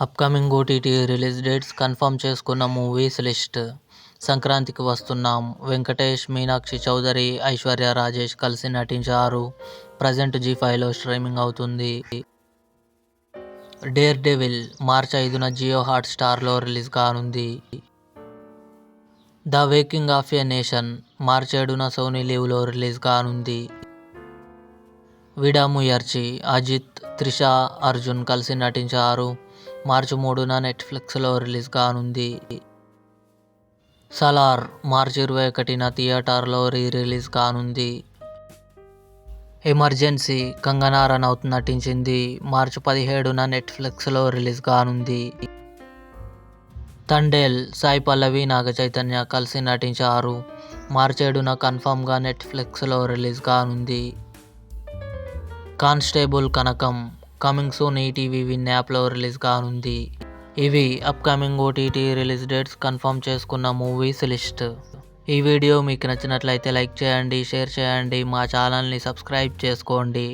Upcoming OTT release dates confirm చేసుకున్న movies list. సంక్రాంతికి వస్తున్నాం. వెంకటేష్, మీనాక్షి చౌదరి, ఐశ్వర్య రాజేష్ కలిసి నటించారు. ప్రజెంట్ జీ5లో స్ట్రీమింగ్ అవుతుంది. డేర్ డెవిల్ మార్చి 5న జియో హాట్స్టార్లో రిలీజ్ కానుంది. The waking of a nation March 7న సోనీ లివ్లో రిలీజ్ కానుంది. విడాముయర్చి అజిత్, త్రిష, అర్జున్ కలిసి నటించారు. మార్చి 3న నెట్ఫ్లిక్స్లో రిలీజ్ కానుంది. సలార్ మార్చి 21న థియేటర్లో రిలీజ్ కానుంది. ఎమర్జెన్సీ కంగనా రనౌత్ నటించింది. మార్చి 17న నెట్ఫ్లిక్స్లో రిలీజ్ కానుంది. తండేల్ సాయి పల్లవి, నాగచైతన్య కలిసి నటించారు. మార్చి 7న కన్ఫర్మ్గా నెట్ఫ్లిక్స్లో రిలీజ్ కానుంది. కానిస్టేబుల్ కనకం కమింగ్ సూన్ ఈటీవీ విన్ యాప్లో రిలీజ్ కానుంది. ఇవి upcoming OTT release dates confirm చేసుకున్న మూవీస్ లిస్ట్. ఈ వీడియో మీకు నచ్చినట్లయితే లైక్ చేయండి, షేర్ చేయండి, మా ఛానల్ని సబ్స్క్రైబ్ చేసుకోండి.